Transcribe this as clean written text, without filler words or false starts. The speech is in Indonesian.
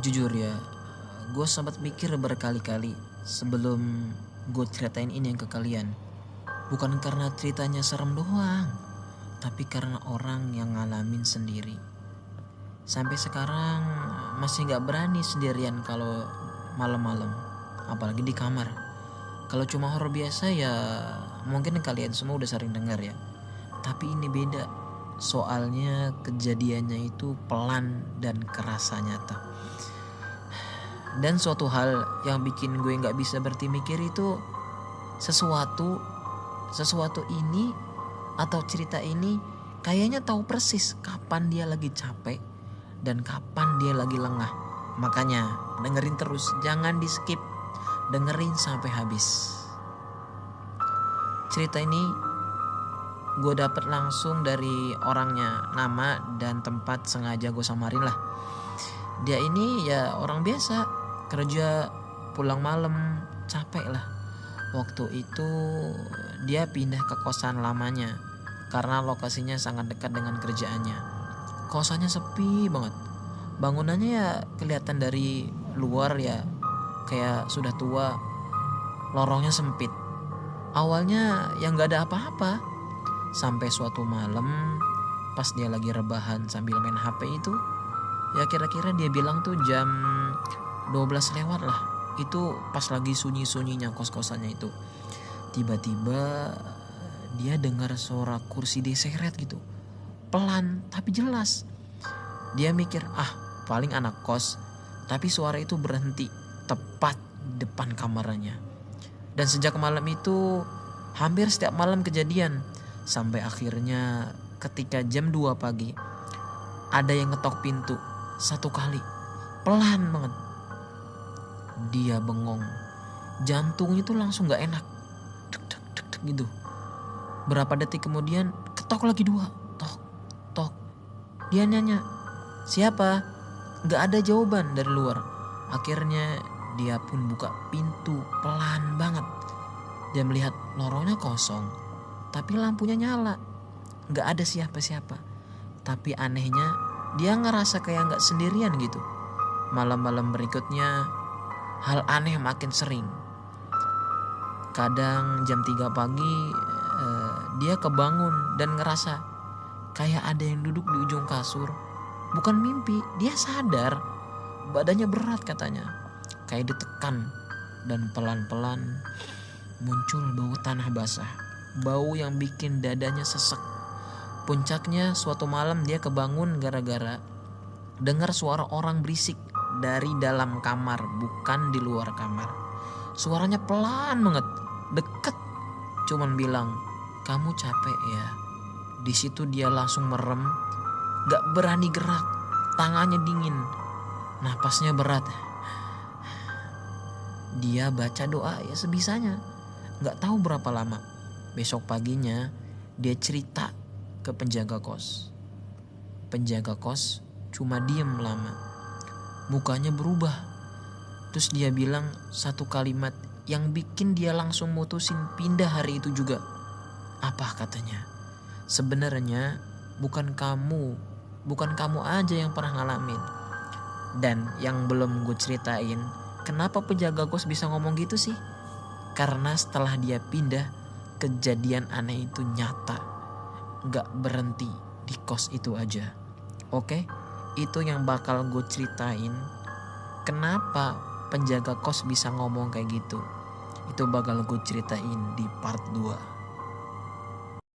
Jujur ya, gue sempat mikir berkali-kali sebelum gue ceritain ini ke kalian. Bukan karena ceritanya serem doang, tapi karena orang yang ngalamin sendiri. Sampai sekarang masih gak berani sendirian kalau malam-malam, apalagi di kamar. Kalau cuma horor biasa ya mungkin kalian semua udah sering dengar ya. Tapi ini beda, soalnya kejadiannya itu pelan dan kerasa nyata. Dan suatu hal yang bikin gue gak bisa berhenti mikir itu sesuatu ini atau cerita ini kayaknya tahu persis kapan dia lagi capek dan kapan dia lagi lengah. Makanya dengerin terus, jangan di skip, dengerin sampai habis. Cerita ini gue dapet langsung dari orangnya, nama dan tempat sengaja gue samarin lah. Dia ini ya orang biasa, kerja pulang malam capek lah. Waktu itu dia pindah ke kosan lamanya karena lokasinya sangat dekat dengan kerjaannya. Kosannya sepi banget. Bangunannya ya kelihatan dari luar ya kayak sudah tua. Lorongnya sempit. Awalnya ya gak ada apa-apa. Sampai suatu malam pas dia lagi rebahan sambil main HP itu, ya kira-kira dia bilang tuh jam 12 lewat lah. Itu pas lagi sunyi-sunyinya kos-kosannya itu. Tiba-tiba dia dengar suara kursi diseret gitu. Pelan tapi jelas. Dia mikir, paling anak kos. Tapi suara itu berhenti tepat di depan kamarnya. Dan sejak malam itu hampir setiap malam kejadian. Sampai akhirnya ketika jam 2 pagi ada yang ngetok pintu 1 kali. Pelan banget. Dia bengong. Jantungnya tuh langsung gak enak. Dek gitu. Berapa detik kemudian ketok lagi 2. Tok. Dia nanya, siapa? Gak ada jawaban dari luar. Akhirnya dia pun buka pintu pelan banget. Dia melihat lorongnya kosong, tapi lampunya nyala. Gak ada siapa-siapa. Tapi anehnya dia ngerasa kayak gak sendirian gitu. Malam-malam berikutnya hal aneh makin sering. Kadang jam 3 pagi dia kebangun dan ngerasa kayak ada yang duduk di ujung kasur. Bukan mimpi, dia sadar. Badannya berat katanya. Kayak ditekan. Dan pelan-pelan muncul bau tanah basah. Bau yang bikin dadanya sesek. Puncaknya suatu malam dia kebangun gara-gara dengar suara orang berisik dari dalam kamar, bukan di luar kamar. Suaranya pelan banget, deket. Cuman bilang, kamu capek ya. Di situ dia langsung merem, gak berani gerak, tangannya dingin, napasnya berat. Dia baca doa ya sebisanya. Gak tahu berapa lama. Besok paginya dia cerita ke penjaga kos. Penjaga kos cuma diem lama. Mukanya berubah. Terus dia bilang satu kalimat yang bikin dia langsung mutusin pindah hari itu juga. Apa katanya? Sebenarnya bukan kamu aja yang pernah ngalamin. Dan yang belum gue ceritain, kenapa penjaga kos bisa ngomong gitu sih? Karena setelah dia pindah, kejadian aneh itu nyata. Gak berhenti di kos itu aja. Oke? Itu yang bakal gue ceritain. Kenapa penjaga kos bisa ngomong kayak gitu? Itu bakal gue ceritain di part 2.